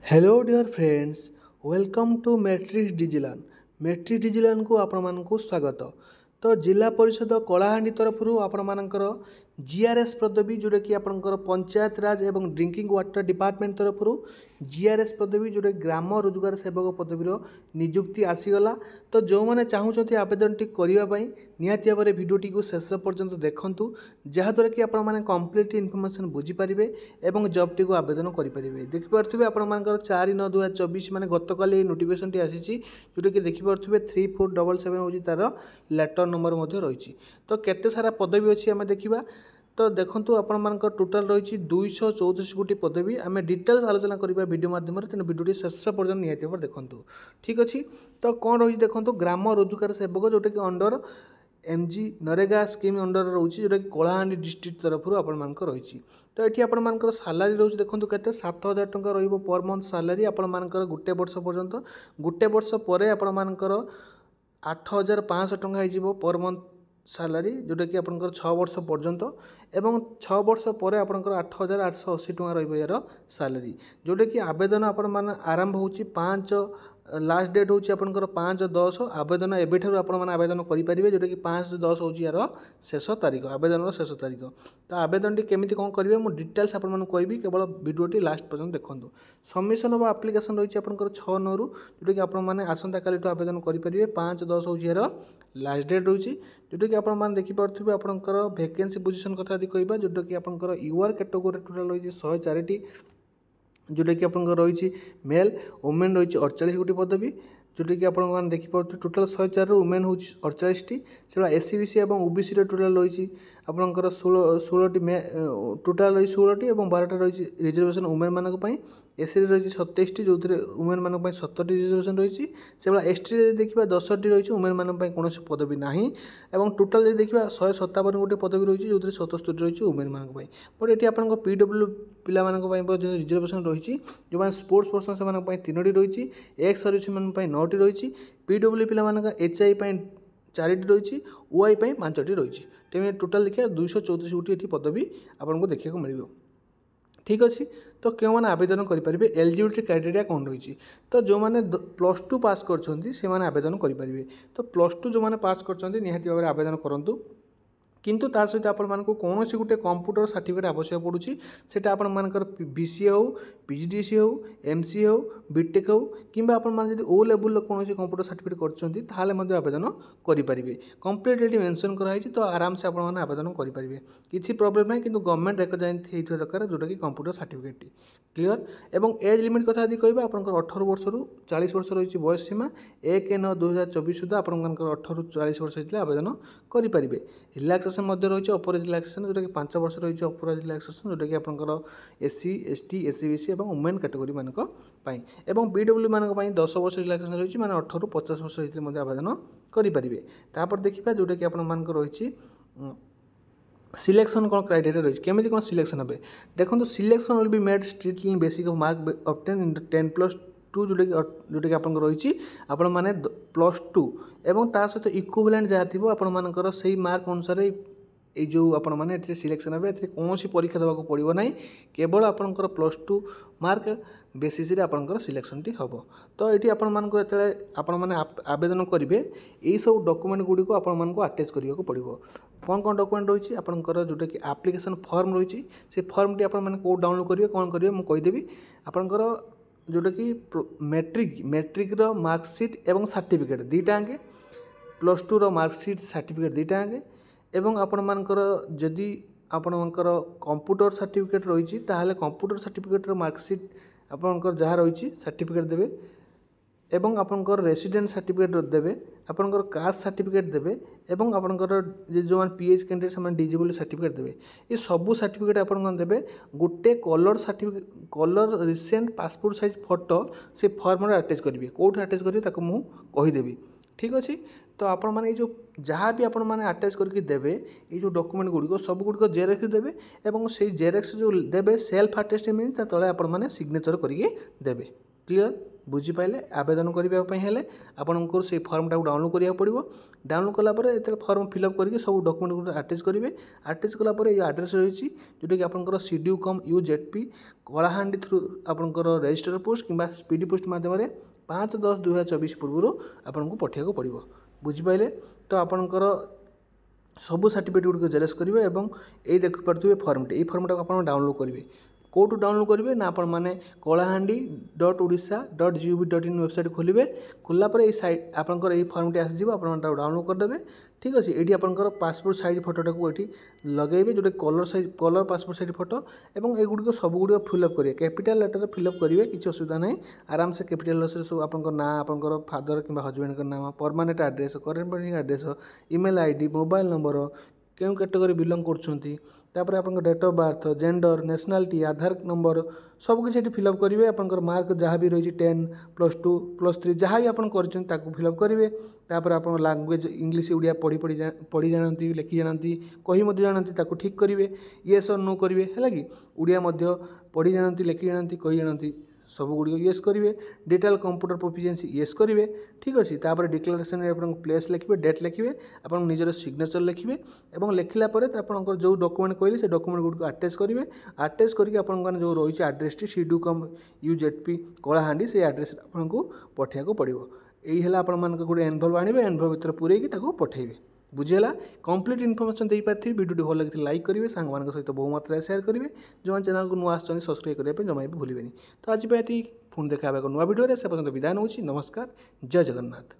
Hello dear friends, welcome to Matrix Digilan. Matrix Digilan को आपण मानकु स्वागत। तो जिला परिषद कलाहांडी तरफ आपण मानकर जीआरएस पदवी जोटा कि आपंकर पंचायत राज एवं ड्रिंकिंग वाटर डिपार्टमेंट तरफ जीआरएस पदवी जोटा ग्राम रोजगार सेवक पदवीर निजुक्ति आसीगला। तो जो मैंने चाहूँगी आवेदन टी करने निहाती भाव भिडटी को शेष पर्यंत देखूँ जहाँद्वारा कि आपण मैंने कम्प्लीट इनफर्मेशन बुझीपारे और जब टी को आवेदन करेंगे। देखिपे आपर 4/9/2024 मैंने गतकाली नोटिफिकेशन टी आसी जोटा कि देखिपे 3477 हूँ तार लेटर नंबर रही। तो केते सारा पदवी अच्छी आम देखा। तो देखूँ आपण टोटाल रही 234 गोटी पदवी आम डिटेल्स आलोचना करवा वीडियो माध्यम तेना वीडियो शेष पर्यटन निहाती भाव देखूँ। ठीक अच्छे। तो कौन रही देखो ग्राम रोजगार सेवक जोटा कि under MG NREGA scheme under रोचे जोटा कि कलाहांडी डिस्ट्रिक्ट तरफ आपण रही। तो ये आपर सालारी रोज देखो के 7,000 टंका पर मंथ सालारी आपर गोटे वर्ष पर्यंत। गोटे वर्ष पर आपर 8,500 टंका हो पर मंथ सालारी जोटा कि आपंकर 6 वर्ष पर्यंत एवं 6 वर्ष पर आपंकर 8,880 टंका रही सालारी जोटा कि आवेदन आरंभ हो 5 लास्ट डेट हूँ आपंकर 5/10 आवेदन एवं आपण आवेदन करेंगे जोटा कि 5/10 हूँ यार शेष तारीख आवेदन शेष तारीख। तो आवेदन टी केमी कौन करेंगे मुझे डिटेल्स आपको कहबी केवल वीडियो लास्ट पर्यटन देखूँ। सबमिशन ऑफ एप्लिकेशन रही आपंकर 6/9 जोटा कि आपने आसंता काली आवेदन करेंगे 5/10 हूँ यार लास्ट डेट रही जोटा कि आपने देखिपे आपंकर वैकेंसी पोजिशन कथा कहवा जोटा कि आपंकर यूआर कैटेगोरी टोटाल रही 104 जोटा कि आपंकर रही मेल वुमेन रही 48 गोटी पदवी जोटा कि आपने देखिपे टोटाल 104 वुमेन हूँ 48 टी से एससी बीसी और ओबीसी टोटाल रही आपंकर 16 मे टोटाल रही 16 और 12टा रही रिजर्वेशन वुमेन मानी एससी रही 27 टी जो वुमेन मान 70 रिजर्वेशन रही से एसटी देखा 10 टी रही वुमेन मान कौन पदवी ना और टोटाल देखा 157 गोटी पदवी रही जो 77 रही वुमेन मान बट ये आप पीडब्ल्यू पिला रिजर्वेशन रही जो मैंने स्पोर्ट्स पर्सन से 3टी रही एक्स सर्विस मैन 9टी रही पीडब्ल्यू पिला एचआई 4टी रही ओआई 5टी रही। तेज टोटाल देखिए 234 गोटी ये पदवी आपको देखा मिल। ठीक अच्छे। तो क्यों मैंने आवेदन करेंगे एलिजिबिलिटी क्राइटेरिया कौन रही। तो जो मैंने +2 पास कर आवेदन करेंगे। तो +2 जो मैंने पास कर निहाती भाव आवेदन करूँ किंतु ता सहित आपण कौन से गोटे कंप्यूटर सर्टिफिकेट आवश्यक पड़ुछि सेटा आपण मानकर बीसीए हो पीजीडीसी हो एमसीए हो बीटेक हो किंबा आपण मान जदि ओ लेवल कौन से कंप्यूटर सर्टिफिकेट करछंती ताहाले मध्ये आवेदन करि परिबे। कंप्लीट एटी मेंशन करा हिछि तो आराम से आपण माने आवेदन करि परिबे किछि प्रॉब्लम नै किंतु गवर्नमेंट रिकॉग्नाइज हेइथि दरकार जोटा कि कंप्यूटर सर्टिफिकेट क्लियर। एवं एज लिमिट कथा यदि कहबा आपनकर 18 वर्ष रु 40 वर्ष रही बयस सीमा 1/9/2024 सुधा आपनकर 18 रु 40 वर्ष होइतले आवेदन करि परिबे। रिलैक्सेशन मध्य रही अपर रिलैक्सेशन जोटा कि 5 वर्ष रही अपर रिलैक्सेशन जोटा कि आपंकर एससी एसटी एससी बीसी और वुमेन कैटेगोरी मानक एवं पीडब्ल्यू मानक 10 वर्ष रिलैक्सेशन रही मैंने 18 रु 50 वर्ष होते आवेदन करेंगे। तापर देखा जोटा कि आप रही सिलेक्शन कौन क्राइटेरिया रही केमी कौन सिलेक्शन हे देखो selection will be made strictly basic of mark obtain इन 10+2 जोटा कि आपन रही आपण माने +2 एवं ता सहित इक्विवेलेंट जहाँ थी आपर से मार्क अनुसार ये जो आपण मैंने सिलेक्शन हे कौन परीक्षा देवाक पड़ो ना केवल आपंकर +2 मार्क बेसीस आपंकर सिलेक्शन टी हम। तो ये आपने आवेदन करेंगे यही सब डॉक्यूमेंट गुड़ी को आपको अटैच करने को पड़ो। कौन कौन डॉक्यूमेंट रही आपंकर जोटा कि एप्लिकेशन फॉर्म रही से फॉर्म टी आपको डाउनलोड करेंगे कौन करेंगे मुझे कहीदेवी आपंकर जोटा कि मैट्रिक मार्कसीट एवं सर्टिफिकेट दुईटा आगे +2 मार्कसीट सर्टिफिकेट दुईटा आगे एवं आपण मानकर जदि आपणकर कंप्यूटर सर्टिफिकेट रही ताहले कंप्यूटर सर्टिफिकेट मार्कसीट आपणकर जहाँ रही सर्टिफिकेट देवे एवं आपणकर रेसिडेंट सर्टिफिकेट देवे आपणकर कास्ट सर्टिफिकेट देवे एवं आपणकर जो मैंने पीएच कैंडिडेट से डिजिबल सर्टिफिकेट देवे ये सबू सर्टिफिकेट आपन देवे गोटे colour certificate colour recent passport size photo से फॉर्म अटैच करेंगे कौट अटैच करेंगे मुझे कहीदेवी। ठीक अच्छे। तो आपण मैंने जो जहाँ भी आपण मैंने अटैच करके देवे ये जो डॉक्यूमेंट गुड़िक सब गुड़िक जेरेक्स देवे और से जेरेक्स जो देवे सेल्फ अटेस्ट मीन तले आपण मैंने सिग्नेचर करके देवे। क्लियर बुझीपारे आवेदन करने हेले आपंकर से फर्मटा डाउनलोड करा पड़ो डाउनलोड कलापर ये फर्म फिलअप करके सब डॉक्यूमेंट अटैच करेंगे अटैच कलापर ये आड्रेस रही जोटा कि आपंकर CDU-COM-UZP कलाहांडी थ्रू आपंकर रजिस्टर पोस्ट कि स्पीड पोस्ट मध्यम 5/10/2024 पूर्व आपको पठाइक पड़ो बुझीपारे तो आपंकर सबू सर्टिफिकेट गुड़िक जेरेक्स करेंगे और ये देखिपे फर्मटे ये फर्मटा को आप डाउनलोड करेंगे कौटू डाउनलोड करेंगे ना आपण मैंने kalahandy.odisha.gov.in वेबसाइट खोलेंगे खोलापर ये साइट आपंकर ये फर्मटी आसो आप डाउनलोड करदे ठीक अच्छे ये आपंकर पासपोर्ट साइज फोटोटा को ये लगेबे जो कलर पासपोर्ट साइज फोटो और युड़िक सबुड़ फिलअप करेंगे कैपिटाल लेटर फिलअप करेंगे किसी असुविधा ना आराम से कैपिटाल लेटर सब आप ना आपंकर फादर कि हजबैंड का नाम permanent address corresponding address email ID mobile number क्यों कैटेगरी बिलंग कर आप date of birth gender nationality Aadhaar number सबकि फिलअप करेंगे आपंकर मार्क जहाँ भी रही 10 +2 +3 जहाँ भी आप फिलअप करेंगे तापर आप लैंग्वेज इंग्लिश उड़िया पढ़ी जानती लिखी जानती कही जानती ठीक करेंगे येस और नो करेंगे है कि उड़िया पढ़ी जानती लिखी जानती कही जानती सब गुड़ येस करेंगे डिटेल कंप्यूटर प्रोफिशिएंसी येस करेंगे ठीक अच्छे तापर डिक्लेरेशन आप प्लेस लिखे डेट लिखे आप निजर सिग्नेचर लिखे और लिखला जो डॉक्यूमेंट कहले से डॉक्यूमेंट गुड़ अटैच करेंगे अटैच करके आप जो रही एड्रेस CDU-COM-UZP कलाहांडी से एड्रेस आपको पठाइक पड़ो यही है आप गोटे एनवल्व आने एनवल्व भर पूरे पठेबे बुझीगला कंप्लीट इनफॉरमेशन दे पार्थी वीडियो भल लगी लाइक करेंगे सांग सहित बहु मात्रा शेयर करेंगे जो चैनल को नुआ आसछन सब्सक्राइब करने जमा भी भूलें तो आज पुणी देखा एक नुआ वीडियो से पर्यटन विदाय नौछि नमस्कार जय जगन्नाथ।